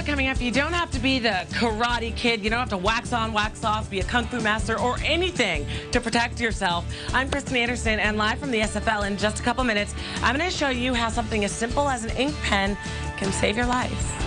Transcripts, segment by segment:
also coming up, you don't have to be the Karate Kid. You don't have to wax on, wax off, be a Kung Fu master, or anything to protect yourself. I'm Kristen Anderson, and live from the SFL in just a couple minutes, I'm going to show you how something as simple as an ink pen can save your life.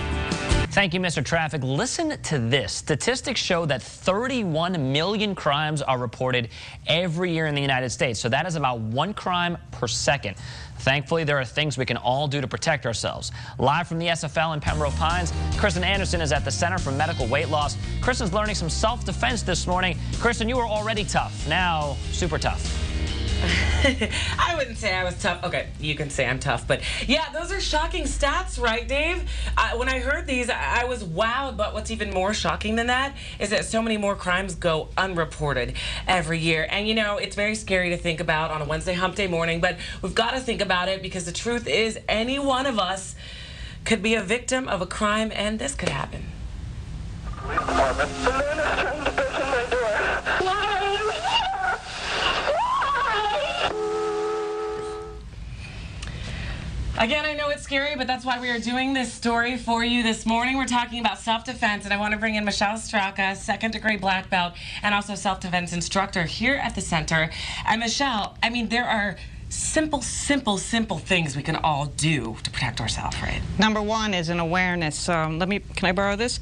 Thank you, Mr. Traffic. Listen to this. Statistics show that 31 million crimes are reported every year in the United States. So that is about 1 crime per second. Thankfully, there are things we can all do to protect ourselves. Live from the SFL in Pembroke Pines, Kristen Anderson is at the Center for Medical Weight Loss. Kristen's learning some self-defense this morning. Kristen, you were already tough. Now, super tough. I wouldn't say I was tough. Okay, you can say I'm tough, but yeah, those are shocking stats, right, Dave? When I heard these, I was wowed, but what's even more shocking than that is that so many more crimes go unreported every year. And you know, it's very scary to think about on a Wednesday hump day morning, but we've got to think about it because the truth is any one of us could be a victim of a crime and this could happen. Police department. The man is trying to burst in my door. Why are you here? Again, I know it's scary, but that's why we are doing this story for you this morning. We're talking about self-defense, and I want to bring in Michelle Straka, second-degree black belt, and also self-defense instructor here at the center. And Michelle, I mean, there are simple things we can all do to protect ourselves, right? Number one is an awareness. Can I borrow this?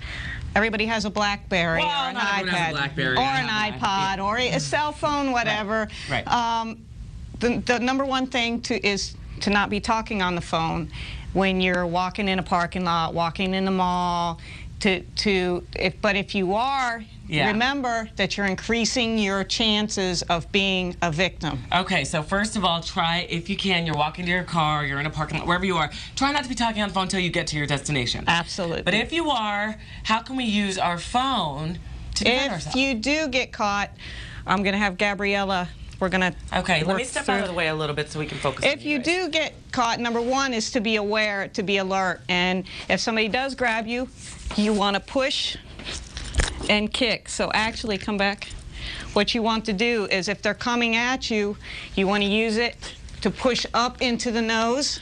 Everybody has a BlackBerry or an iPad or an iPod or a cell phone, whatever. Right. The number one thing is to not be talking on the phone when you're walking in a parking lot, walking in the mall. But if you are, remember that you're increasing your chances of being a victim. Okay, so first of all, try, if you can, you're walking to your car, you're in a parking lot, wherever you are, try not to be talking on the phone until you get to your destination. Absolutely. But if you are, how can we use our phone to defend ourselves? If you do get caught, I'm going to have Gabriella. We're going to Okay, let me step out of the way a little bit so we can focus on If you do get caught, number one is to be aware, to be alert. And if somebody does grab you, you want to push and kick. So actually, come back. What you want to do is if they're coming at you, you want to use it to push up into the nose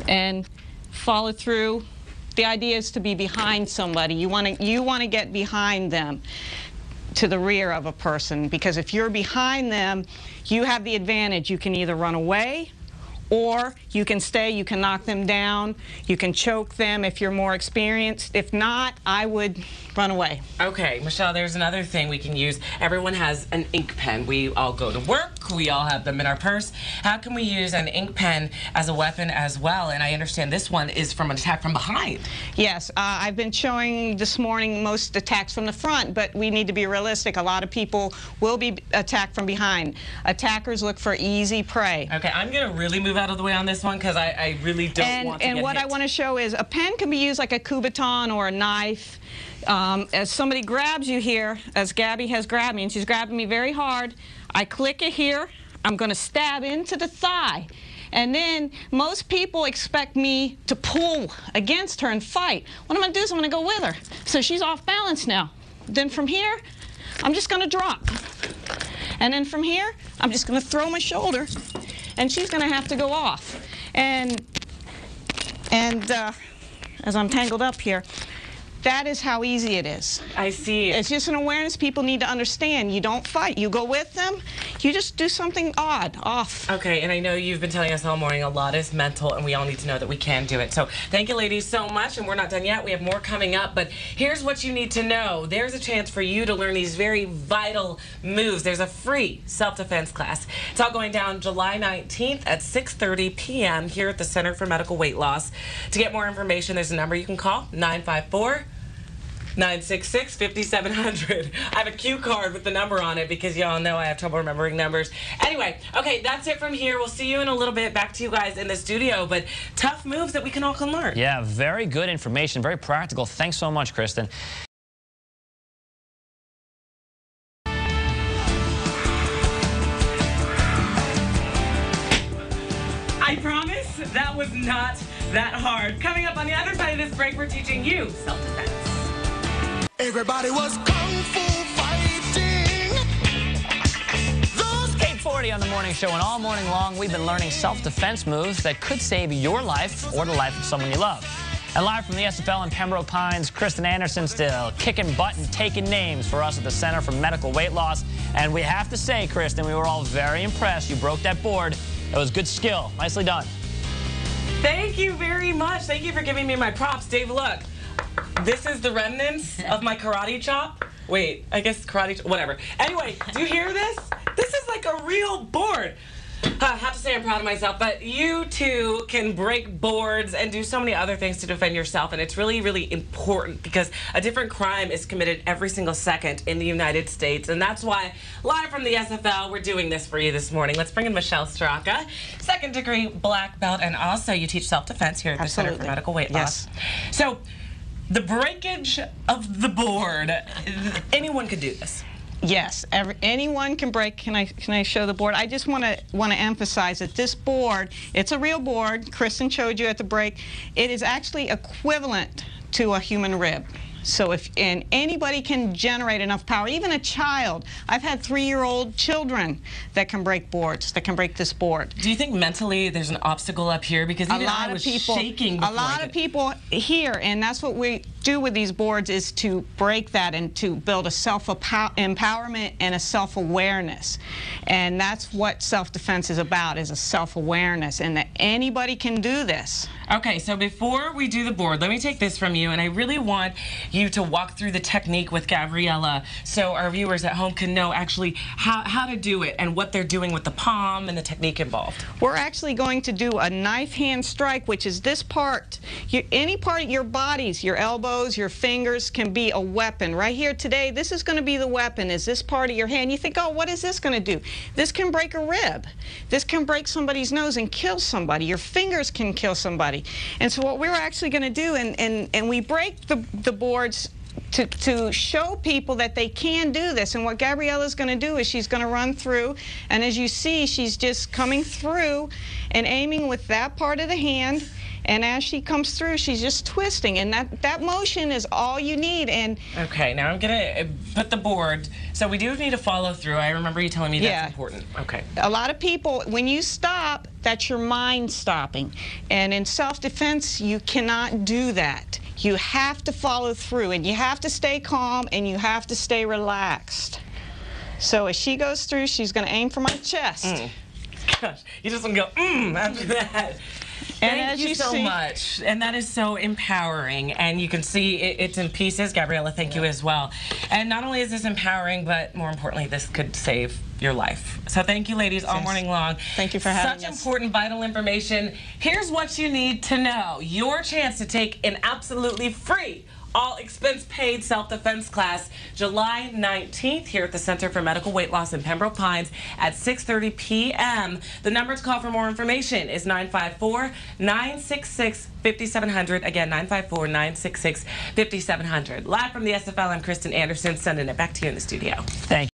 and follow through. The idea is to be behind somebody. You want to get behind them, to the rear of a person, because if you're behind them, you have the advantage. You can either run away or you can stay, you can knock them down, you can choke them if you're more experienced. If not, I would run away. Okay, Michelle, there's another thing we can use. Everyone has an ink pen. We all go to work, we all have them in our purse. How can we use an ink pen as a weapon as well? And I understand this one is from an attack from behind. Yes, I've been showing this morning most attacks from the front, but we need to be realistic. A lot of people will be attacked from behind. Attackers look for easy prey. Okay, I'm going to really move out of the way on this one because I really don't want to get And what hit. I want to show is a pen can be used like a Kubotan or a knife. As somebody grabs you here, as Gabby has grabbed me, and she's grabbing me very hard, I click it here. I'm going to stab into the thigh. And then most people expect me to pull against her and fight. What I'm going to do is I'm going to go with her. So she's off balance now. Then from here, I'm just going to drop. And then from here, I'm just going to throw my shoulder, and she's going to have to go off. And as I'm tangled up here, that is how easy it is. I see. It's just an awareness people need to understand. You don't fight. You go with them. You just do something odd, off. Okay, and I know you've been telling us all morning a lot is mental, and we all need to know that we can do it. So thank you, ladies, so much, and we're not done yet. We have more coming up, but here's what you need to know. There's a chance for you to learn these very vital moves. There's a free self-defense class. It's all going down July 19th at 6:30 p.m. here at the Center for Medical Weight Loss. To get more information, there's a number you can call, 954-966-5700. I have a cue card with the number on it because y'all know I have trouble remembering numbers. Anyway, okay, that's it from here. We'll see you in a little bit. Back to you guys in the studio, but tough moves that we can all learn. Yeah, very good information, very practical. Thanks so much, Kristen. I promise that was not that hard. Coming up on the other side of this break, we're teaching you self-defense. Everybody was kung fu fighting. 8:40 on the morning show, and all morning long we've been learning self-defense moves that could save your life or the life of someone you love. And live from the SFL in Pembroke Pines, Kristen Anderson still kicking butt and taking names for us at the Center for Medical Weight Loss. And we have to say, Kristen, we were all very impressed. You broke that board. It was good skill. Nicely done. Thank you very much. Thank you for giving me my props. Dave, look. This is the remnants of my karate chop. Wait, I guess karate, whatever. Anyway, do you hear this? This is like a real board. I have to say I'm proud of myself, but you too can break boards and do so many other things to defend yourself, and it's really, really important because a different crime is committed every single second in the United States, and that's why, live from the SFL, we're doing this for you this morning. Let's bring in Michelle Straka, second-degree black belt, and also you teach self-defense here at the Center for Medical Weight Loss. So, the breakage of the board, anyone could do this. Yes, anyone can break. Can I show the board? I just want to emphasize that this board, it's a real board. Kristen showed you at the break. It is actually equivalent to a human rib. So and anybody can generate enough power, even a child. I've had 3-year-old children that can break boards, that can break this board. Do you think mentally there's an obstacle up here? Because even I was shaking. A lot of people here, and that's what we do with these boards, is to break that and to build a self-empowerment and a self-awareness. And that's what self-defense is about, is a self-awareness, and that anybody can do this. Okay, so before we do the board, let me take this from you, and I really want you to walk through the technique with Gabriella so our viewers at home can know actually how to do it and what they're doing with the palm and the technique involved. We're actually going to do a knife hand strike, which is this part. Any part of your bodies, your elbows, your fingers, can be a weapon. Right here today, this is going to be the weapon, is this part of your hand. You think, oh, what is this going to do? This can break a rib. This can break somebody's nose and kill somebody. Your fingers can kill somebody. And so what we're actually going to do, and we break the boards to show people that they can do this. And what Gabriella's going to do is she's going to run through, and as you see, she's just coming through and aiming with that part of the hand. And as she comes through, she's just twisting, and that motion is all you need. And okay, now I'm gonna put the board. So we do need to follow through. I remember you telling me that's important. Okay. A lot of people, when you stop, that's your mind stopping. And in self-defense, you cannot do that. You have to follow through, and you have to stay calm, and you have to stay relaxed. So as she goes through, she's going to aim for my chest. Gosh, you just want to go, after that. Thank you so much. And that is so empowering. And you can see it's in pieces. Gabriella, thank you as well. And not only is this empowering, but more importantly, this could save your life. So thank you, ladies, all morning long. Thank you for having us. Such important, vital information. Here's what you need to know. Your chance to take an absolutely free, all expense paid self-defense class July 19th here at the Center for Medical Weight Loss in Pembroke Pines at 6:30 p.m. The number to call for more information is 954-966-5700. Again, 954-966-5700. Live from the SFL, I'm Kristen Anderson, sending it back to you in the studio. Thank you.